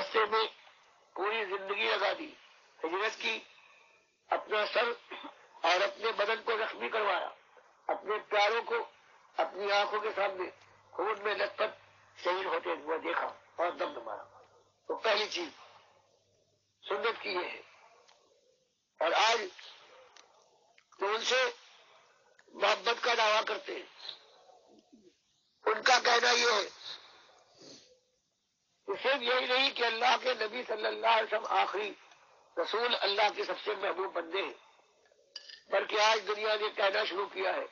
راستے میں پوری زندگی لگا دی، ہجرت کی، اپنا سر اور اپنے بدن کو زخمی کروایا، اپنے پیاروں کو اپنی آنکھوں کے سامنے خون میں لت پت شہید ہوتے ہوئے دیکھا اور دم نہ مارا۔ تو پہلی چیز سنت کی یہ ہے۔ اور آج جو ان سے محبت کا دعویٰ کرتے ہیں، ان کا کہنا یہ ہے کہ صرف یہی نہیں کہ اللہ کے نبی صلی اللہ علیہ وسلم آخری رسول، اللہ کے سب سے محبوب بندے ہیں، بلکہ آج دنیا نے کہنا شروع کیا ہے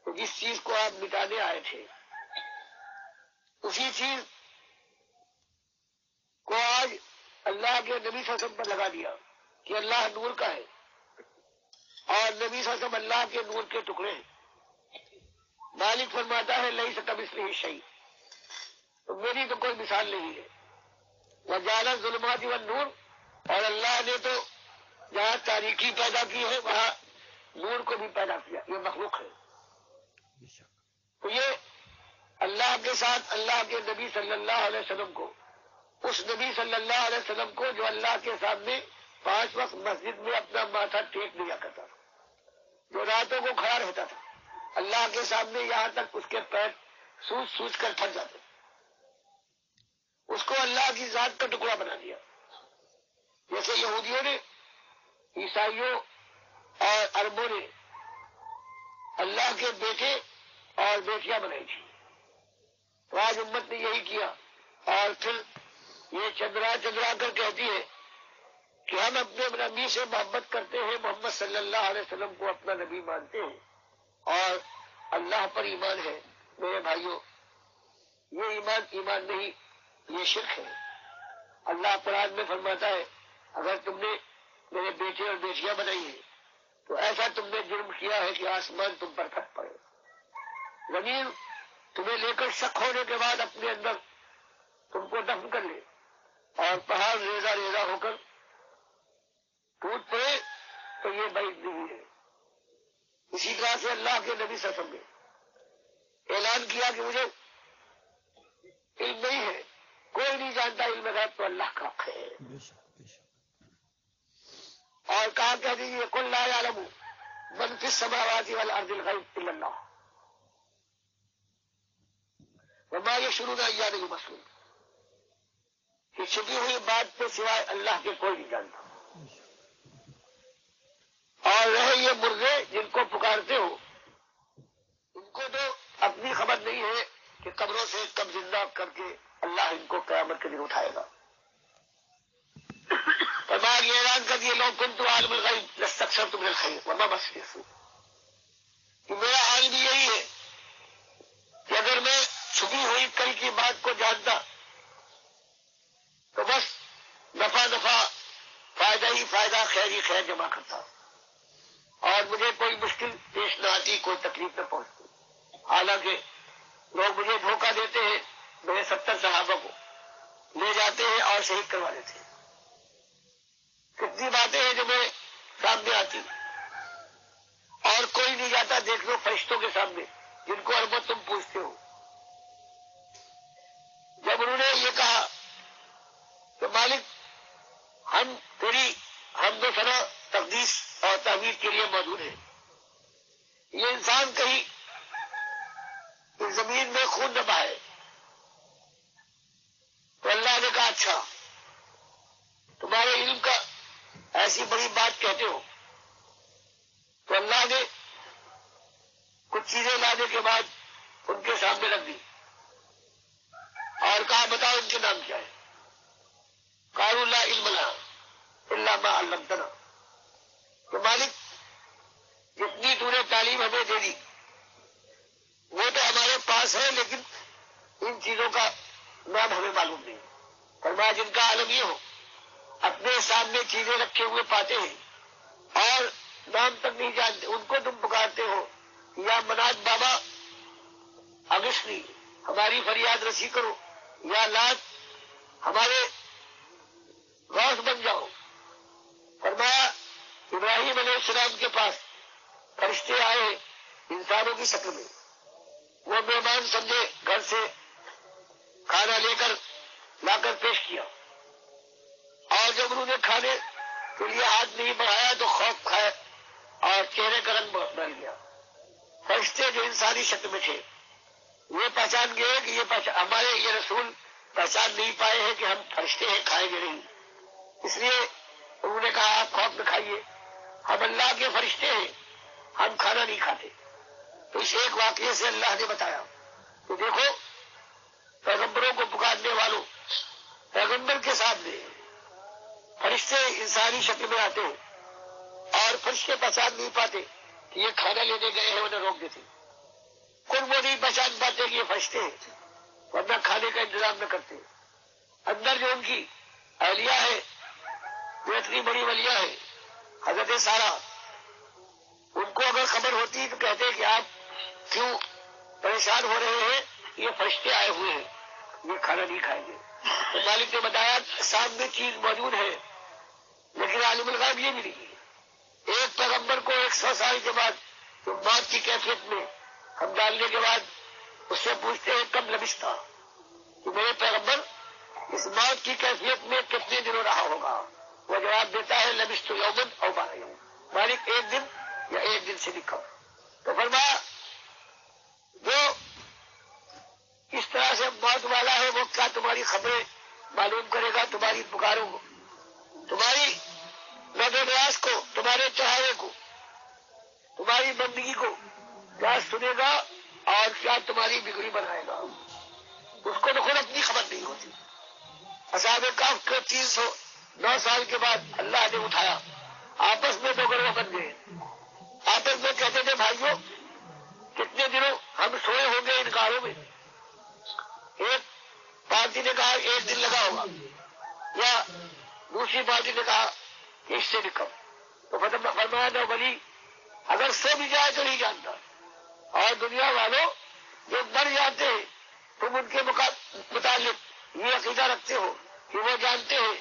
کہ جس چیز کو آپ مٹانے آئے تھے اسی چیز کو آج اللہ کے نبی صلی اللہ علیہ وسلم پر لگا دیا کہ اللہ نور کا ہے اور نبی صلی اللہ علیہ وسلم اللہ کے نور کے ٹکڑے ہیں۔ مالک فرماتا ہے لیس کمثلہ شیء، تو میری تو کوئی مثال نہیں ہے۔ وجعل الظلمات والنور، اور اللہ نے تو جہاں تاریکی پیدا کی ہے وہاں نور کو بھی پیدا کیا، یہ مخلوق ہے۔ تو یہ اللہ کے ساتھ اللہ کے نبی صلی اللہ علیہ وسلم کو، اس نبی صلی اللہ علیہ وسلم کو جو اللہ کے سامنے 5 وقت مسجد میں اپنا ماتھا ٹیک دیا کرتا تھا، جو راتوں کو کھڑا رہتا تھا اللہ کے سامنے یہاں تک اس کے پیر سوج سوج کر تھک جاتے، اس کو اللہ کی ذات کا ٹکڑا بنا دیا۔ جیسے یہودیوں نے، عیسائیوں اور عربوں نے اللہ کے بیٹے اور بیٹیاں بنائی تھی، تو آج امت نے یہی کیا، اور پھر یہ چندرا کر کہتی ہے کہ ہم اپنے نبی سے محبت کرتے ہیں، محمد صلی اللہ علیہ وسلم کو اپنا نبی مانتے ہیں اور اللہ پر ایمان ہے۔ میرے بھائیوں، یہ ایمان نہیں، یہ شرک ہے۔ اللہ قرآن میں فرماتا ہے اگر تم نے میرے بیٹے اور بیٹیاں بنائی ہیں تو ایسا تم نے جرم کیا ہے کہ آسمان تم پر پھٹ پڑے، زمین تمہیں لے کر شک ہونے کے بعد اپنے اندر تم کو دفن کر لے، اور پہاڑ ریزہ ریزہ ہو کر ٹوٹ پڑے، تو یہ بعید نہیں ہے۔ اسی طرح سے اللہ کے نبی صلی اللہ علیہ وسلم نے اعلان کیا کہ مجھے علم نہیں ہے، کوئی نہیں جانتا علم غیب تو اللہ کا ہے، اور کہا کہہ دیجیے قل لا یعلم من فی السماوات والارض الغیب الا اللہ وما یشعرون ایان یبعثون، کہ چھپی ہوئی بات پہ سوائے اللہ کے کوئی نہیں جانتا۔ اور رہے یہ مردے جن کو پکارتے ہو، ان کو تو اپنی خبر نہیں ہے کہ قبروں سے کب زندہ کر کے اللہ ان کو قیامت کے دن اٹھائے گا۔ فرمایا یہ اعلان کر دیے لو کنت عالم الغیب لاستکثرت من الخیر وما مسنی السوء، کہ میرا حال بھی یہی ہے کہ اگر میں چھپی ہوئی کل کی بات کو جانتا تو بس نفع فائدہ ہی فائدہ، خیر ہی خیر جمع کرتا، اور مجھے کوئی مشکل پیش نہ آتی، کوئی تکلیف نہ پہنچتی۔ حالانکہ لوگ مجھے دھوکہ دیتے ہیں، میرے 70 صحابہ کو لے جاتے ہیں اور شہید کروا دیتے ہیں۔ کتنی باتیں ہیں جو میرے سامنے آتی، اور کوئی نہیں جاتا، دیکھ لو فرشتوں کے سامنے جن کو اربت تم پوچھتے ہو۔ جب انہوں نے یہ کہا کہ مالک ہم تیری حمد و ثنا تقدیس اور تحمید کے لیے موجود ہیں، یہ انسان کہیں اس زمین میں خون نہ بہائے، تو اللہ نے کہا اچھا تمہارے علم کا ایسی بڑی بات کہتے ہو، تو اللہ نے کچھ چیزیں لانے کے بعد ان کے سامنے رکھ دی اور کہا بتاؤ ان کے نام کیا ہے؟ قالوا لا علم لنا الا ما علمتنا، تو مالک جتنی تو نے تعلیم ہمیں دے دی وہ تو ہمارے پاس ہے، لیکن ان چیزوں کا نام ہمیں معلوم نہیں۔ فرمایا جن کا عالم یہ ہو اپنے سامنے چیزیں رکھے ہوئے پاتے ہیں اور نام تک نہیں جانتے، ان کو تم پکارتے ہو یا منات بابا اغثنی ہماری فریاد رسی کرو، یا لات ہمارے غوث بن جاؤ۔ فرمایا ابراہیم علیہ السلام کے پاس فرشتے آئے انسانوں کی شکل میں، وہ مہمان سمجھے، گھر سے کھانا لا کر پیش کیا، جب انہوں نے کھانے کے لیے ہاتھ نہیں بڑھایا تو خوف کھائے اور چہرے کا رنگ بدل گیا. فرشتے جو انسانی شکل میں تھے وہ پہچان گئے کہ ہمارے یہ رسول پہچان نہیں پائے ہیں کہ ہم فرشتے ہیں، کھائیں گے نہیں. اس لیے انہوں نے کہا آپ خوف میں کھائیے، ہم اللہ کے فرشتے ہیں، ہم کھانا نہیں کھاتے. تو اس ایک واقعے سے اللہ نے بتایا کہ دیکھو پیغمبروں کو پکارنے والوں، پیغمبر کے سامنے فرشتے انسانی شکل میں آتے ہیں اور فرشتے پہچان نہیں پاتے کہ یہ کھانا لینے گئے ہیں، انہیں روک دیتے. خود وہ نہیں پہچان پاتے کہ یہ فرشتے ہیں، ورنہ کھانے کا انتظام نہ کرتے. اندر جو ان کی اہلیہ ہے جو اتنی بڑی ولیہ ہے حضرت سارا، ان کو اگر خبر ہوتی تو کہتے کہ آپ کیوں پریشان ہو رہے ہیں، یہ فرشتے آئے ہوئے ہیں، یہ کھانا نہیں کھائیں گے. تو مالک نے بتایا سامنے چیز موجود ہے لیکن عالم الغیب یہ بھی نہیں ہے. ایک پیغمبر کو 100 سال کے بعد تو موت کی کیفیت میں ہم ڈالنے کے بعد اس سے پوچھتے ہیں کب لبثتا، کہ میرے پیغمبر اس موت کی کیفیت میں کتنے دنوں رہا ہوگا. وہ جواب دیتا ہے لبثت یومن او بعض یوم، مالک ایک دن یا ایک دن سے بھی کم. تو فرمایا جو اس طرح سے موت والا ہے وہ کیا تمہاری خبریں معلوم کرے گا، تمہاری پکاروں کو، تمہاری نظر نیاز کو، تمہارے چہرے کو، تمہاری بندگی کو کیا سنے گا اور کیا تمہاری بگڑی بنائے گا. اس کو تو خود اپنی خبر نہیں ہوتی. اصحاب کہف کو 309 سال کے بعد اللہ نے اٹھایا، آپس میں دو گروہ بن گئے. آپس میں کہتے تھے بھائیوں کتنے دنوں ہم سوئے ہوں گے ان غاروں میں. ایک پارٹی نے کہا ایک دن لگا ہوگا، یا دوسری پارٹی نے کہا کہ اس سے بھی کم. تو فرمایا نہ ولی اگر سو بھی جائے تو نہیں جانتا، اور دنیا والوں جو مر جاتے ہیں تم ان کے متعلق یہ عقیدہ رکھتے ہو کہ وہ جانتے ہیں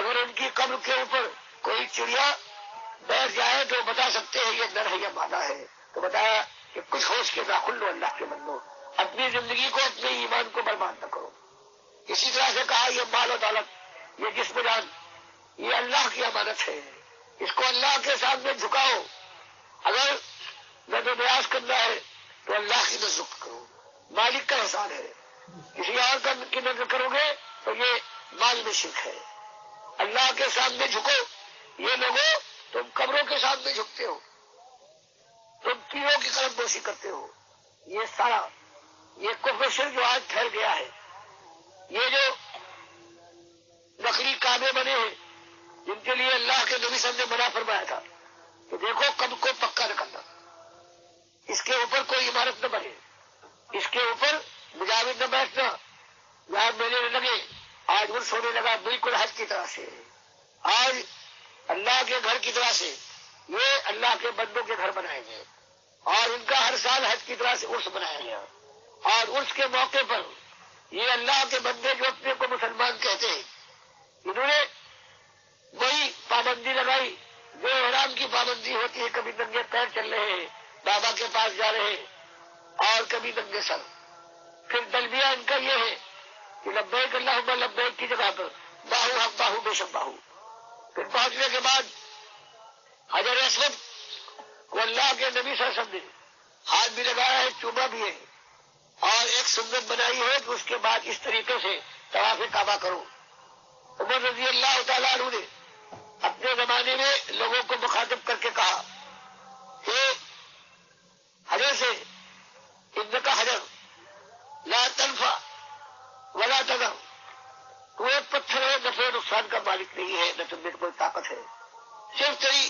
اگر ان کی قبر کے اوپر کوئی چڑیا بیٹھ جائے تو بتا سکتے ہیں یہ نر ہے یا مادہ ہے. تو بتایا کہ کچھ ہوش کے ناخن لو اللہ کے بندو، اپنی زندگی کو اپنے ایمان کو برباد نہ کرو. اسی طرح سے کہا یہ مال و دولت، یہ جسم جان، یہ اللہ کی امانت ہے، اس کو اللہ کے سامنے جھکاؤ. اگر نظر نیاز کرنا ہے تو اللہ کی نظر کرو، مالک کا احسان ہے. کسی اور کی نظر کرو گے تو یہ مال میں شرک ہے. اللہ کے سامنے جھکو. یہ لوگوں تم قبروں کے سامنے جھکتے ہو، تم پیروں کی قلم بوسی کرتے ہو. یہ سارا یہ کفر شرک جو آج پھیل گیا ہے، یہ جو نقلی کعبے بنے ہیں جن کے لیے اللہ کے نبی صلی اللہ علیہ وسلم نے منع فرمایا تھا کہ دیکھو قبر کو پکا نہ کرنا، اس کے اوپر کوئی عمارت نہ بنے، اس کے اوپر مجاور نہ بیٹھنا، یہاں میلے نہ لگے. آج وہ سونے لگا بالکل حج کی طرح سے، آج اللہ کے گھر کی طرح سے یہ اللہ کے بندوں کے گھر بنائے گئے، اور ان کا ہر سال حج کی طرح سے عرس بنایا گیا. اور عرس کے موقع پر یہ اللہ کے بندے جو اپنے کو مسلمان کہتے ہیں انہوں نے وہی پابندی لگائی جو احرام کی پابندی ہوتی ہے. کبھی ننگے پیر چل رہے ہیں بابا کے پاس جا رہے ہیں اور کبھی ننگے سر. پھر تلبیہ ان کا یہ ہے کہ لبیک اللہم لبیک کی جگہ پر باہو حق باہو بے شک باہو. پھر پہنچنے کے بعد حجر اسود کو اللہ کے نبی صلی اللہ علیہ وسلم نے ہاتھ بھی لگایا ہے، چوما بھی ہے، اور ایک سنت بنائی ہے کہ اس کے بعد اس طریقے سے طواف کعبہ کرو. عمر رضی اللہ تعالیٰ عنہ نے اپنے زمانے میں لوگوں کو مخاطب کر کے کہا کہ حجر سے ان کا حجر لا تنفع ولا تضر، تو ایک پتھر ہے، نفع نقصان کا مالک نہیں ہے، نہ تم میں کوئی طاقت ہے، صرف تیری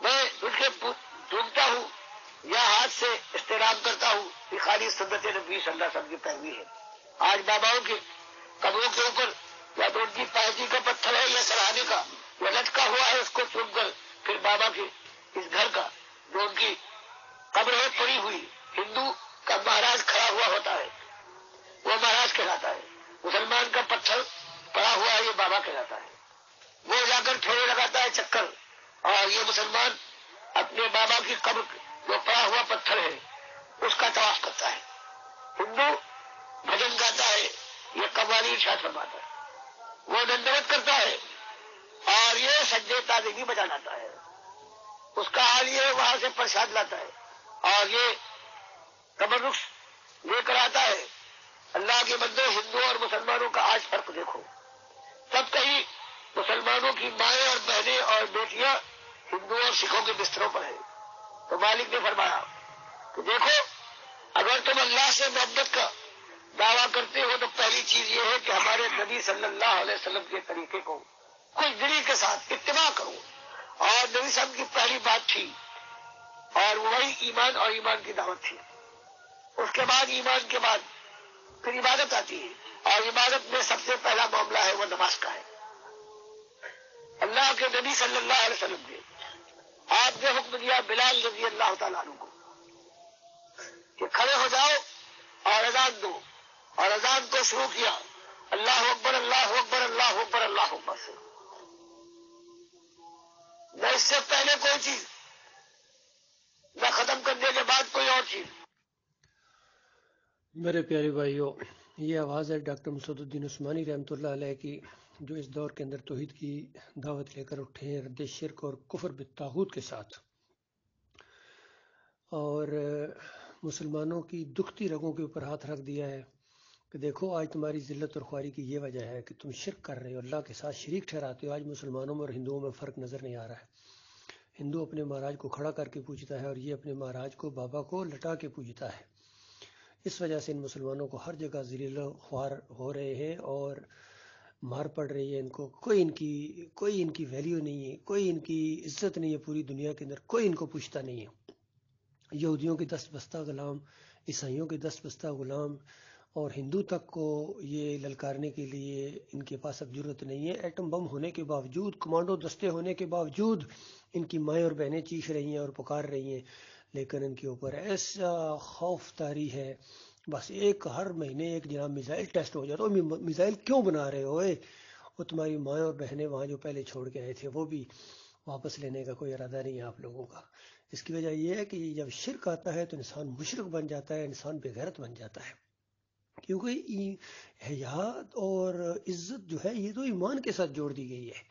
میں تجھ کے ڈھونڈتا ہوں یا ہاتھ سے استعلام کرتا ہوں کہ خالی سنت نبی صلی اللہ علیہ وسلم کی پیروی ہے. آج باباؤں کے قبروں کے اوپر یا تو ان کی پائٹی کا پتھر ہے یا سراہنے کا یا لٹکا ہوا ہے، اس کو چن کر پھر بابا کے اس گھر کا جو ان کی قبر ہے پڑی ہوئی، ہندو کا مہاراج کھڑا ہوا ہوتا ہے وہ مہاراج کہلاتا ہے، مسلمان کا پتھر پڑا ہوا ہے یہ بابا کہلاتا ہے. وہ جا کر پھیرے لگاتا ہے چکر، اور یہ مسلمان اپنے بابا کی قبر جو پڑا ہوا پتھر ہے اس کا طواف کرتا ہے. ہندو بھجن گاتا ہے، یہ قوالی ارشاد فرماتا ہے. وہ دندوت کرتا ہے، سجدے تعظیمی بجا لاتا ہے، اس کا حال یہ ہے وہاں سے پرساد لاتا ہے اور یہ تبرک لے کر آتا ہے۔ اللہ کے بندو، ہندوؤں اور مسلمانوں کا آج فرق دیکھو، تب کہیں مسلمانوں کی مائیں اور بہنیں اور بیٹیاں ہندوؤں اور سکھوں کے بستروں پر ہیں، تو مالک نے فرمایا کہ دیکھو اگر تم اللہ سے محبت کا دعویٰ کرتے ہو تو پہلی چیز یہ ہے کہ ہمارے نبی صلی اللہ علیہ وسلم کے طریقے کو کچھ دلی کے ساتھ اتباع کرو، اور نبی صاحب کی پہلی بات تھی اور وہی ایمان اور ایمان کی دعوت تھی۔ اس کے بعد ایمان کے بعد پھر عبادت آتی ہے، اور عبادت میں سب سے پہلا معاملہ ہے وہ نماز کا ہے۔ اللہ کے نبی صلی اللہ علیہ وسلم نے آپ نے حکم دیا بلال رضی اللہ تعالیٰ عنہ کو کہ کھڑے ہو جاؤ اور اذان دو، اور اذان کو شروع کیا اللہ اکبر اللہ اکبر اللہ اکبر اللہ اکبر سے، نہ اس سے پہلے کوئی چیز، نہ ختم کرنے کے بعد کوئی اور چیز۔ میرے پیارے بھائیوں، یہ آواز ہے ڈاکٹر مسعود الدین عثمانی رحمۃ اللہ علیہ کی، جو اس دور کے اندر توحید کی دعوت لے کر اٹھے ہیں رد شرک اور کفر بالطاغوت کے ساتھ، اور مسلمانوں کی دکھتی رگوں کے اوپر ہاتھ رکھ دیا ہے کہ دیکھو آج تمہاری ذلت اور خواری کی یہ وجہ ہے کہ تم شرک کر رہے ہو، اللہ کے ساتھ شریک ٹھہراتے ہو۔ آج مسلمانوں میں اور ہندوؤں میں فرق نظر نہیں آ رہا ہے۔ ہندو اپنے مہاراج کو کھڑا کر کے پوجتا ہے اور یہ اپنے مہاراج کو بابا کو لٹا کے پوجتا ہے۔ اس وجہ سے ان مسلمانوں کو ہر جگہ ذلیل و خوار ہو رہے ہیں اور مار پڑ رہی ہے ان کو، کوئی ان کی ویلیو نہیں ہے، کوئی ان کی عزت نہیں ہے، پوری دنیا کے اندر کوئی ان کو پوچھتا نہیں ہے۔ یہودیوں کے دست بستہ غلام، عیسائیوں کے دست بستہ غلام، اور ہندو تک کو یہ للکارنے کے لیے ان کے پاس اب ضرورت نہیں ہے۔ ایٹم بم ہونے کے باوجود، کمانڈو دستے ہونے کے باوجود ان کی مائیں اور بہنیں چیخ رہی ہیں اور پکار رہی ہیں، لیکن ان کے اوپر ایسا خوف طاری ہے، بس ہر مہینے ایک جناب میزائل ٹیسٹ ہو جاتا ہے۔ میزائل کیوں بنا رہے ہو؟ وہ تمہاری مائیں اور بہنیں وہاں جو پہلے چھوڑ کے آئے تھے وہ بھی واپس لینے کا کوئی ارادہ نہیں ہے آپ لوگوں کا۔ اس کی وجہ یہ ہے کہ جب شرک آتا ہے تو انسان مشرک بن جاتا ہے، انسان بے غیرت بن جاتا ہے، کیونکہ حیات اور عزت جو ہے یہ تو ایمان کے ساتھ جوڑ دی گئی ہے۔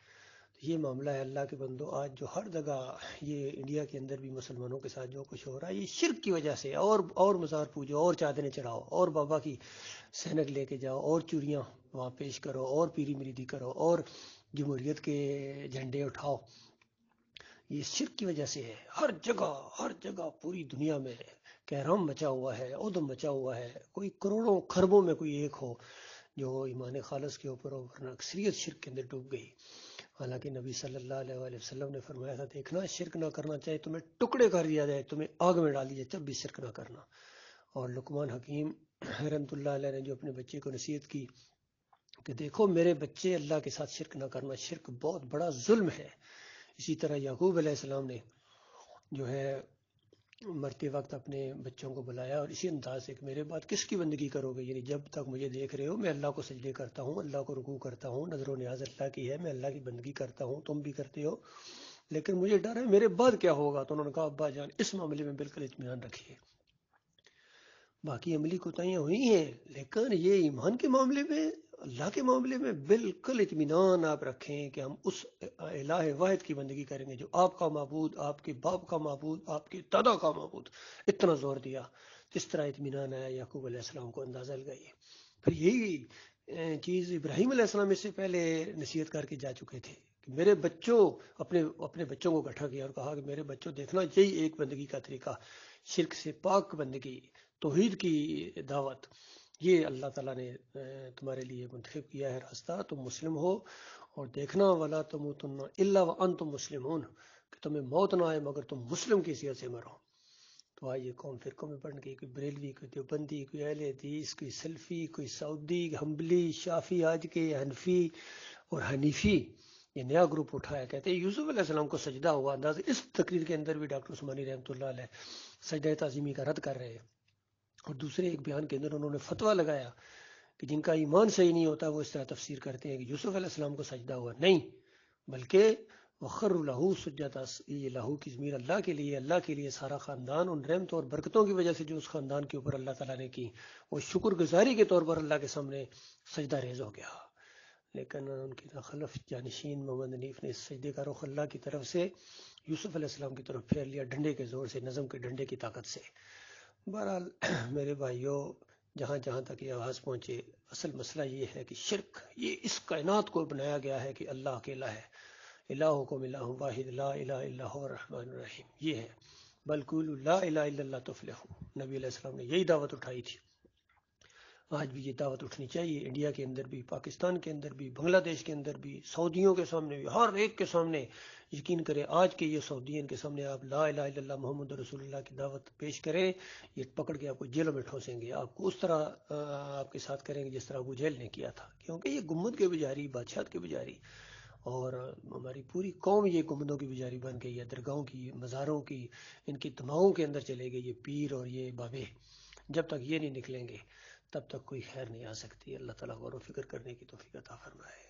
یہ معاملہ ہے اللہ کے بندو، آج جو ہر جگہ یہ انڈیا کے اندر بھی مسلمانوں کے ساتھ جو کچھ ہو رہا ہے یہ شرک کی وجہ سے، اور مزار پوجو، اور چادریں چڑھاؤ، اور بابا کی سینک لے کے جاؤ، اور چوریاں وہاں پیش کرو، اور پیری مریدی کرو، اور جمہوریت کے جھنڈے اٹھاؤ، یہ شرک کی وجہ سے ہے۔ ہر جگہ پوری دنیا میں کہرام مچا ہوا ہے، ادم مچا ہوا ہے، کوئی کروڑوں خربوں میں کوئی ایک ہو جو ایمان خالص کے اوپر ہو، ورنہ اکثریت شرک کے اندر ڈوب گئی۔ حالانکہ نبی صلی اللہ علیہ وآلہ وسلم نے فرمایا تھا دیکھنا شرک نہ کرنا، چاہے تمہیں ٹکڑے کر دیا جائے، تمہیں آگ میں ڈال دیا جب بھی شرک نہ کرنا۔ اور لقمان حکیم رحمۃ اللہ علیہ نے جو اپنے بچے کو نصیحت کی کہ دیکھو میرے بچے اللہ کے ساتھ شرک نہ کرنا، شرک بہت بڑا ظلم ہے۔ اسی طرح یعقوب علیہ السلام نے جو ہے مرتے وقت اپنے بچوں کو بلایا اور اسی انداز سے کہ میرے بعد کس کی بندگی کرو گے، یعنی جب تک مجھے دیکھ رہے ہو میں اللہ کو سجدے کرتا ہوں، اللہ کو رکوع کرتا ہوں، نظر و نیاز اللہ کی ہے، میں اللہ کی بندگی کرتا ہوں، تم بھی کرتے ہو، لیکن مجھے ڈر ہے میرے بعد کیا ہوگا۔ تو انہوں نے کہا ابا جان اس معاملے میں بالکل اطمینان رکھیے، باقی عملی کوتاہیاں ہوئی ہیں لیکن یہ ایمان کے معاملے میں، اللہ کے معاملے میں بالکل اطمینان آپ رکھیں کہ ہم اس الہ واحد کی بندگی کریں گے جو آپ کا معبود، آپ کے باپ کا معبود، آپ کے دادا کا معبود۔ اتنا زور دیا، اس طرح اطمینان آیا یعقوب علیہ السلام کو، اندازہ لگائیے۔ پھر یہی چیز ابراہیم علیہ السلام اس سے پہلے نصیحت کر کے جا چکے تھے کہ میرے بچوں، اپنے بچوں کو اکٹھا کیا اور کہا کہ میرے بچوں دیکھنا یہی ایک بندگی کا طریقہ، شرک سے پاک بندگی، توحید کی دعوت، یہ اللہ تعالیٰ نے تمہارے لیے منتخب کیا ہے راستہ، تم مسلم ہو، اور دیکھنا ولا تموتن الا وانتم مسلمون، کہ تمہیں موت نہ آئے مگر تم مسلم کی حیثیت سے مرو۔ تو آج یہ قوم فرقوں میں بن گئی، کوئی بریلوی، کوئی دیوبندی، کوئی اہل حدیث، کوئی سلفی، کوئی سعودی، حنبلی، شافی، آج کے حنفی اور حنیفی، یہ نیا گروپ اٹھایا، کہتے ہیں یوسف علیہ السلام کو سجدہ ہوا۔ انداز اس تقریر کے اندر بھی ڈاکٹر عثمانی رحمۃ اللہ علیہ سجدہ تعظیمی کا رد کر رہے ہیں، اور دوسرے ایک بیان کے اندر انہوں نے فتویٰ لگایا کہ جن کا ایمان صحیح نہیں ہوتا وہ اس طرح تفسیر کرتے ہیں کہ یوسف علیہ السلام کو سجدہ ہوا، نہیں بلکہ وخروا لہ سجدا، یہ لہو کی ضمیر اللہ کے لیے، اللہ کے لیے سارا خاندان ان رحمتوں اور برکتوں کی وجہ سے جو اس خاندان کے اوپر اللہ تعالیٰ نے کی، وہ شکر گزاری کے طور پر اللہ کے سامنے سجدہ ریز ہو گیا۔ لیکن ان کی خلف جانشین محمد حنیف نے اس سجدے کا رخ اللہ کی طرف سے یوسف علیہ السلام کی طرف پھیر لیا، ڈنڈے کے زور سے، نظم کے ڈنڈے کی طاقت سے۔ بہرحال میرے بھائیوں، جہاں جہاں تک یہ آواز پہنچے، اصل مسئلہ یہ ہے کہ شرک یہ اس کائنات کو بنایا گیا ہے کہ اللہ اکیلا ہے، الہکم الہ واحد لا الہ الا هو الرحمن الرحیم، یہ ہے۔ بل قولوا لا الہ الا اللہ تفلحوا، نبی علیہ السلام نے یہی دعوت اٹھائی تھی۔ آج بھی یہ دعوت اٹھنی چاہیے، انڈیا کے اندر بھی، پاکستان کے اندر بھی، بنگلہ دیش کے اندر بھی، سعودیوں کے سامنے بھی، ہر ایک کے سامنے۔ یقین کریں آج کے یہ سعودین کے سامنے آپ لا الہ الا اللہ محمد رسول اللہ کی دعوت پیش کریں، یہ پکڑ کے آپ کو جیلوں میں ٹھونسیں گے، آپ کو اس طرح آپ کے ساتھ کریں گے جس طرح ابو جہل نے کیا تھا، کیونکہ یہ گنبد کے پجاری، بادشاہت کے پجاری، اور ہماری پوری قوم یہ گنبدوں کی پجاری بن گئی ہے، درگاہوں کی، مزاروں کی، ان کی دماغوں کے اندر چلے گئے یہ پیر اور یہ بابے۔ جب تک یہ نہیں نکلیں گے تب تک کوئی خیر نہیں آ سکتی۔ اللہ تعالیٰ غور و فکر کرنے کی توفیق عطا فرمائے۔